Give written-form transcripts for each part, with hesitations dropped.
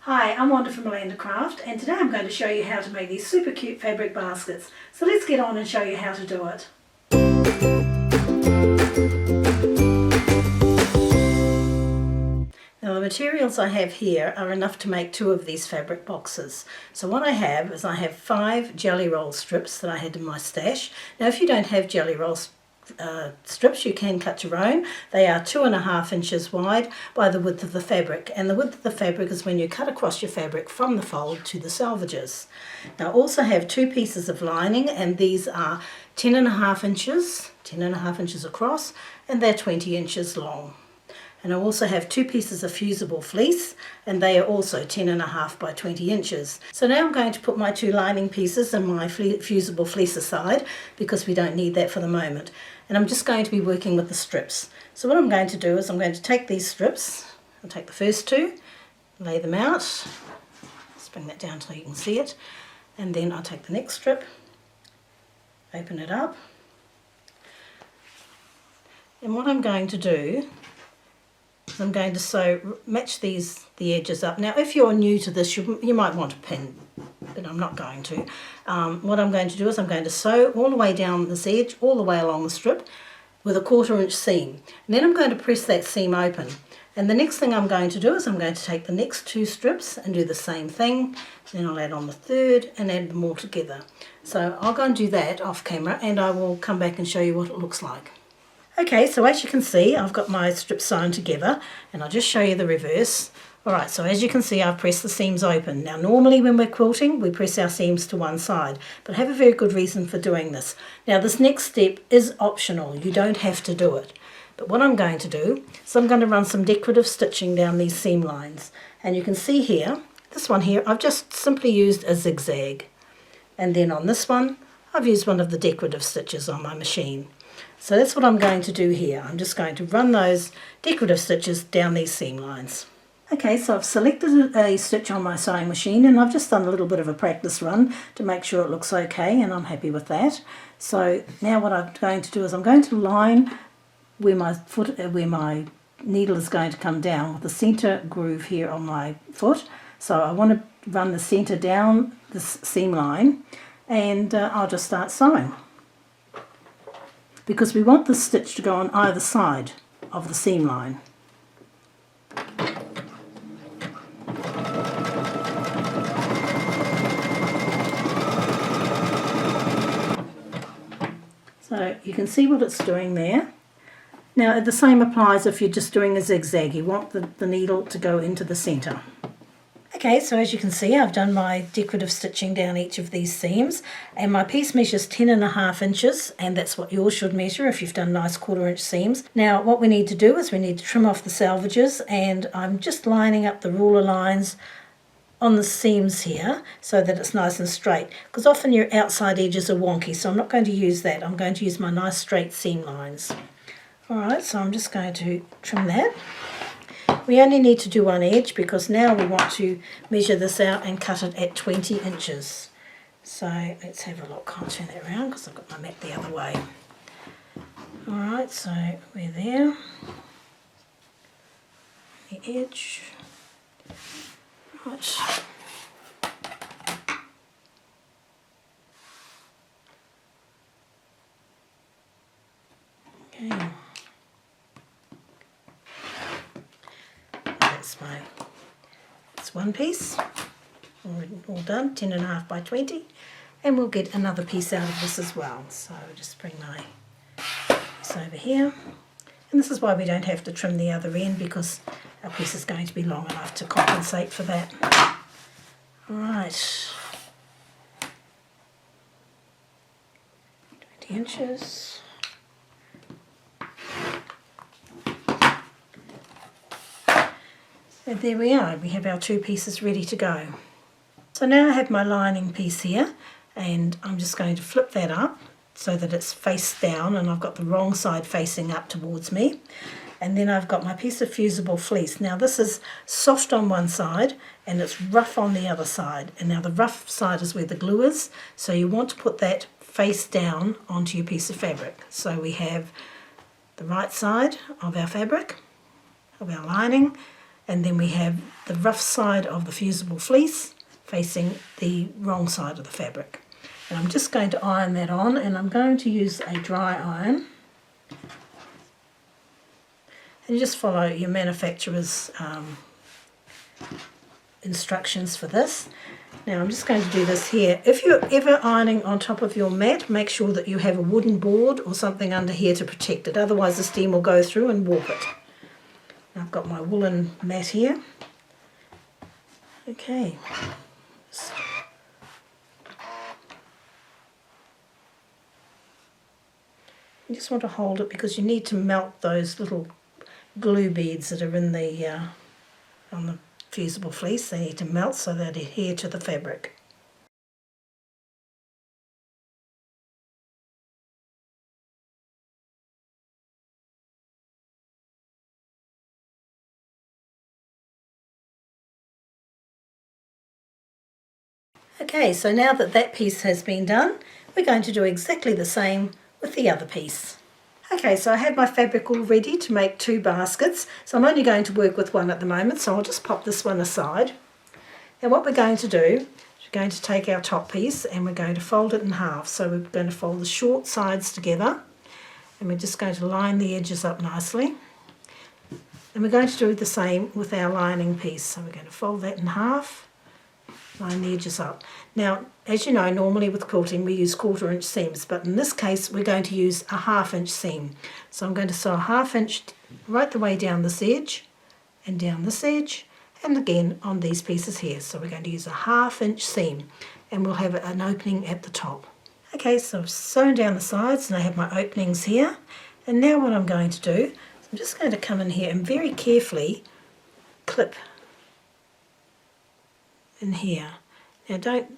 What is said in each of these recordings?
Hi, I'm Wanda from Alanda Craft, and today I'm going to show you how to make these super cute fabric baskets. So let's get on and show you how to do it. Now the materials I have here are enough to make 2 of these fabric boxes. So what I have is 5 jelly roll strips that I had in my stash. Now if you don't have jelly roll strips, you can cut your own. They are 2.5 inches wide by the width of the fabric, and the width of the fabric is when you cut across your fabric from the fold to the salvages. Now I also have 2 pieces of lining, and these are 10.5 inches across, and they're 20 inches long. And I also have 2 pieces of fusible fleece, and they are also 10.5 by 20 inches. So now I'm going to put my 2 lining pieces and my fusible fleece aside because we don't need that for the moment. And I'm just going to be working with the strips. So what I'm going to do is I'm going to take these strips, I'll take the first 2, lay them out, let's bring that down so you can see it, and then I'll take the next strip, open it up, and what I'm going to do, I'm going to match the edges up. Now if you're new to this, you might want a pin, but I'm not going to. What I'm going to do is I'm going to sew all the way down this edge, all the way along the strip with a 1/4 inch seam. And then I'm going to press that seam open. And the next thing I'm going to do is I'm going to take the next 2 strips and do the same thing. Then I'll add on the 3rd and add them all together. So I'll go and do that off camera, and I will come back and show you what it looks like. Okay, so as you can see, I've got my strips sewn together, and I'll just show you the reverse. Alright, so as you can see, I've pressed the seams open. Now normally when we're quilting, we press our seams to one side, but I have a very good reason for doing this. Now this next step is optional, you don't have to do it. But what I'm going to do is I'm going to run some decorative stitching down these seam lines. And you can see here, this one here, I've just simply used a zigzag. And then on this one, I've used one of the decorative stitches on my machine. So that's what I'm going to do here. I'm just going to run those decorative stitches down these seam lines. Okay, so I've selected a stitch on my sewing machine, and I've just done a little bit of a practice run to make sure it looks okay, and I'm happy with that. So now what I'm going to do is I'm going to line where my needle is going to come down with the center groove here on my foot. So I want to run the center down this seam line, and I'll just start sewing, because we want the stitch to go on either side of the seam line. So you can see what it's doing there. Now the same applies if you're just doing a zigzag. You want the needle to go into the centre. Okay, so as you can see, I've done my decorative stitching down each of these seams, and my piece measures 10.5 inches, and that's what yours should measure if you've done nice 1/4 inch seams. Now what we need to do is we need to trim off the salvages, and I'm just lining up the ruler lines on the seams here so that it's nice and straight, because often your outside edges are wonky, so I'm not going to use that. I'm going to use my nice straight seam lines. Alright, so I'm just going to trim that. We only need to do one edge because now we want to measure this out and cut it at 20 inches. So let's have a look. I'll turn that around because I've got my mat the other way. Alright, so we're there. The edge. Right. Okay. That's one piece, all done, 10.5 by 20, and we'll get another piece out of this as well. So I'll just bring my piece over here, and this is why we don't have to trim the other end, because our piece is going to be long enough to compensate for that. Alright, 20 inches. And there we are, we have our 2 pieces ready to go. So now I have my lining piece here, and I'm just going to flip that up so that it's face down, and I've got the wrong side facing up towards me. And then I've got my piece of fusible fleece. Now this is soft on one side and it's rough on the other side. And now the rough side is where the glue is, so you want to put that face down onto your piece of fabric. So we have the right side of our fabric, of our lining, and then we have the rough side of the fusible fleece facing the wrong side of the fabric. And I'm just going to iron that on, and I'm going to use a dry iron. And you just follow your manufacturer's instructions for this. Now I'm just going to do this here. If you're ever ironing on top of your mat, make sure that you have a wooden board or something under here to protect it, otherwise the steam will go through and warp it. I've got my woolen mat here. Okay. You just want to hold it because you need to melt those little glue beads that are in the on the fusible fleece. They need to melt so they adhere to the fabric. Okay, so now that that piece has been done, we're going to do exactly the same with the other piece. Okay, so I have my fabric all ready to make 2 baskets. So I'm only going to work with one at the moment, so I'll just pop this one aside. Now what we're going to do is we're going to take our top piece and we're going to fold it in half. So we're going to fold the short sides together, and we're just going to line the edges up nicely. And we're going to do the same with our lining piece. So we're going to fold that in half, line the edges up. Now, as you know, normally with quilting we use 1/4 inch seams, but in this case we're going to use a 1/2 inch seam. So I'm going to sew a 1/2 inch right the way down this edge and down this edge, and again on these pieces here. So we're going to use a 1/2 inch seam, and we'll have an opening at the top. Okay, so I've sewn down the sides and I have my openings here, and now what I'm going to do, I'm just going to come in here and very carefully clip in here. Now don't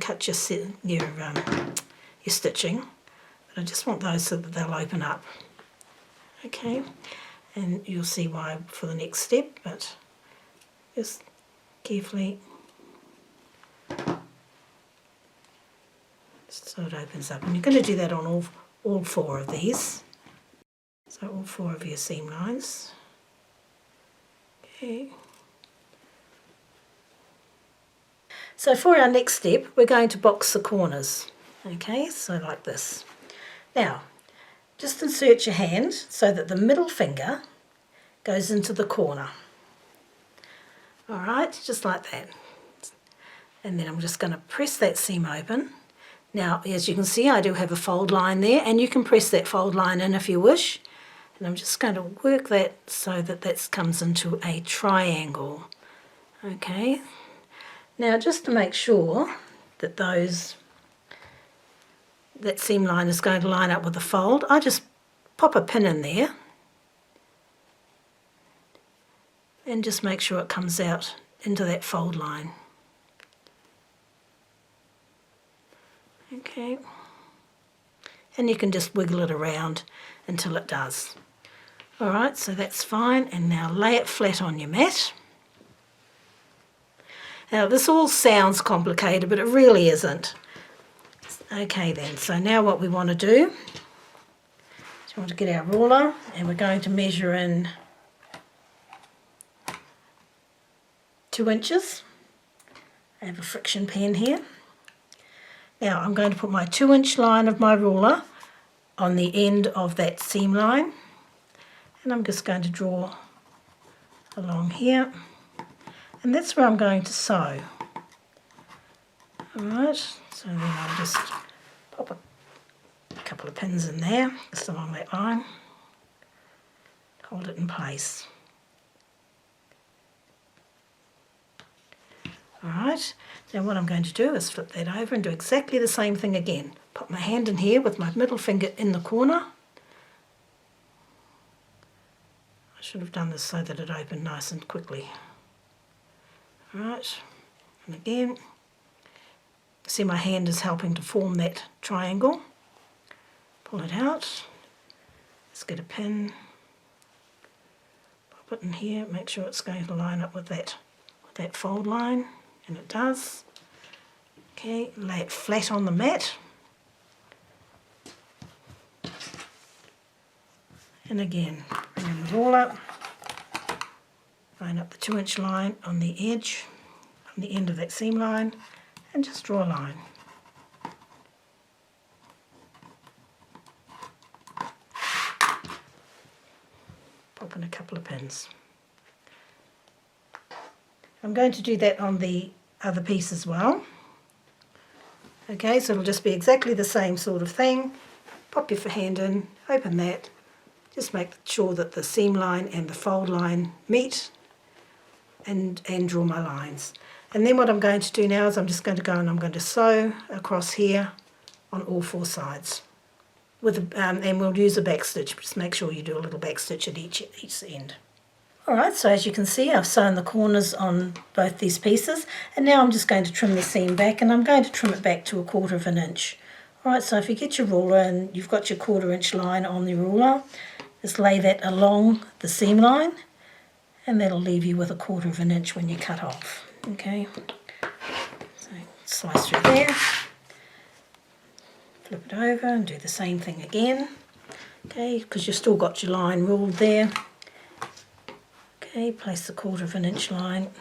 cut your stitching, but I just want those so that they'll open up. Okay, and you'll see why for the next step, but just carefully so it opens up. And you're going to do that on all 4 of these. So all 4 of your seam lines. Okay. So for our next step, we're going to box the corners. Okay, so like this. Now, just insert your hand so that the middle finger goes into the corner. Alright, just like that. And then I'm just going to press that seam open. Now, as you can see, I do have a fold line there, and you can press that fold line in if you wish. And I'm just going to work that so that that comes into a triangle. Okay. Now, just to make sure that that seam line is going to line up with the fold, I just pop a pin in there and just make sure it comes out into that fold line. Okay, and you can just wiggle it around until it does. Alright, so that's fine, and now lay it flat on your mat. Now this all sounds complicated, but it really isn't. Okay then, so now what we want to do is we want to get our ruler, and we're going to measure in 2 inches. I have a friction pen here. Now I'm going to put my 2-inch line of my ruler on the end of that seam line, and I'm just going to draw along here, and that's where I'm going to sew. Alright, so then I'll just pop a couple of pins in there, just along that line, hold it in place. Alright, now what I'm going to do is flip that over and do exactly the same thing again. Put my hand in here with my middle finger in the corner. I should have done this so that it opened nice and quickly. Alright, and again, see my hand is helping to form that triangle. Pull it out, let's get a pin, pop it in here, make sure it's going to line up with that fold line, and it does. Okay, lay it flat on the mat, and again bring in the ruler, line up the 2-inch line on the edge, on the end of that seam line, and just draw a line. Pop in a couple of pins. I'm going to do that on the other piece as well. Okay, so it'll just be exactly the same sort of thing. Pop your hand in, open that, just make sure that the seam line and the fold line meet, and draw my lines. And then what I'm going to do now is I'm just going to go and I'm going to sew across here on all 4 sides. And we'll use a back stitch. Just make sure you do a little back stitch at each end. Alright, so as you can see, I've sewn the corners on both these pieces, and now I'm just going to trim the seam back, and I'm going to trim it back to 1/4 inch. Alright, so if you get your ruler and you've got your 1/4 inch line on the ruler, just lay that along the seam line, and that'll leave you with 1/4 inch when you cut off. Okay, so slice through there, flip it over and do the same thing again. Okay, because you've still got your line ruled there. Okay, place the 1/4 inch line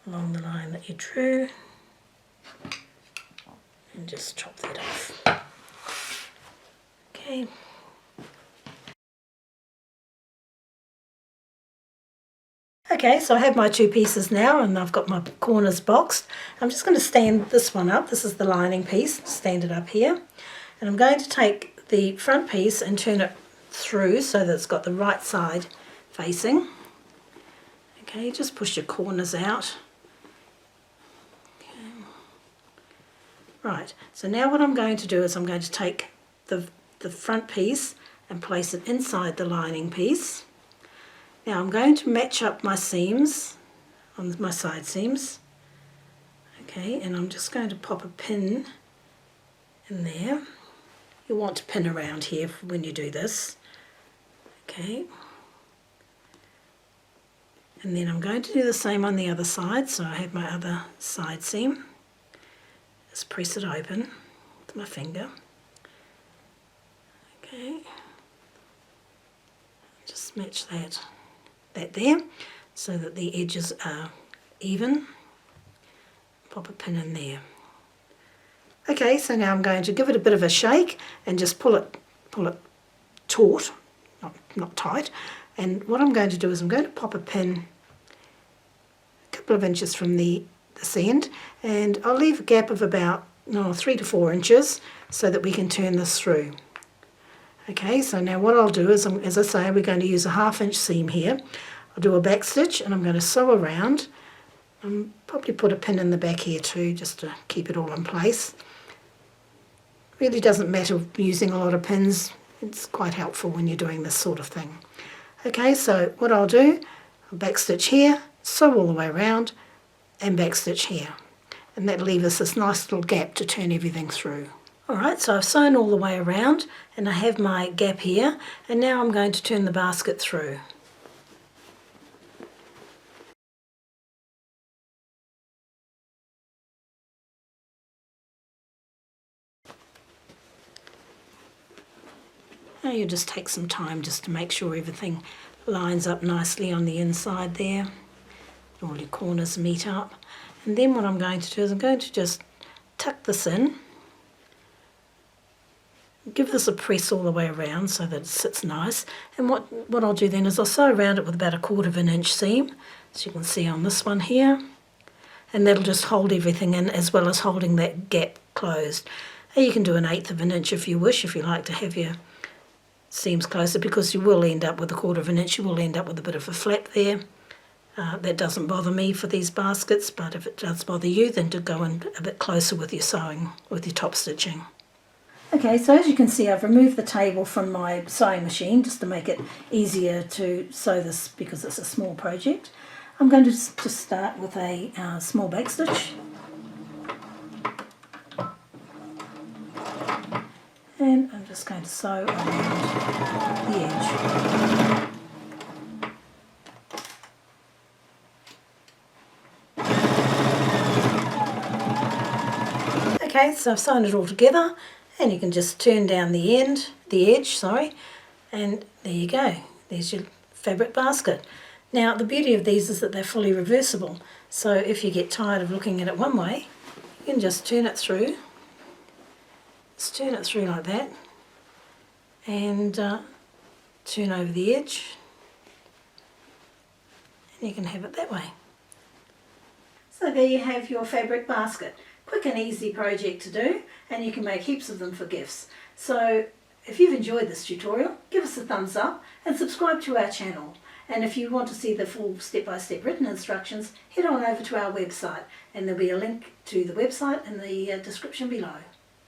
along the line that you drew, and just chop that off. Okay. Okay, so I have my 2 pieces now, and I've got my corners boxed. I'm just going to stand this one up. This is the lining piece. Stand it up here. And I'm going to take the front piece and turn it through so that it's got the right side facing. Okay, just push your corners out. Okay. Right, so now what I'm going to do is I'm going to take the front piece and place it inside the lining piece. Now I'm going to match up my seams on my side seams. Okay, and I'm just going to pop a pin in there. You'll want to pin around here when you do this. Okay, and then I'm going to do the same on the other side. So I have my other side seam. Just press it open with my finger. Okay, just match that there so that the edges are even. Pop a pin in there. Okay, so now I'm going to give it a bit of a shake and just pull it taut, not tight. And what I'm going to do is I'm going to pop a pin a couple of inches from this end, and I'll leave a gap of about 3 to 4 inches so that we can turn this through. Okay, so now what I'll do is, as I say, we're going to use a 1/2 inch seam here. I'll do a back stitch and I'm going to sew around. Probably put a pin in the back here too, just to keep it all in place. Really doesn't matter using a lot of pins. It's quite helpful when you're doing this sort of thing. Okay, so what I'll do, I'll back stitch here, sew all the way around, and back stitch here. And that'll leave us this nice little gap to turn everything through. Alright, so I've sewn all the way around and I have my gap here, and now I'm going to turn the basket through. Now you just take some time just to make sure everything lines up nicely on the inside there. All your corners meet up. And then what I'm going to do is I'm going to just tuck this in. Give this a press all the way around so that it sits nice. And what I'll do then is I'll sew around it with about 1/4 inch seam, as you can see on this one here. And that'll just hold everything in, as well as holding that gap closed. And you can do 1/8 inch if you wish, if you like to have your seams closer, because you will end up with 1/4 inch. You will end up with a bit of a flap there. That doesn't bother me for these baskets, but if it does bother you, then to go in a bit closer with your sewing, with your top stitching. Okay, so as you can see, I've removed the table from my sewing machine just to make it easier to sew this, because it's a small project. I'm going to just start with a small back stitch. And I'm just going to sew around the edge. Okay, so I've sewn it all together, and you can just turn down the edge, and then there you go. There's your fabric basket. Now the beauty of these is that they're fully reversible, so if you get tired of looking at it one way, you can just turn it through. Just turn it through like that, and turn over the edge, and you can have it that way. So there you have your fabric basket. Quick and easy project to do, and you can make heaps of them for gifts. So if you've enjoyed this tutorial, give us a thumbs up and subscribe to our channel. And if you want to see the full step-by-step written instructions, head on over to our website, and there'll be a link to the website in the description below.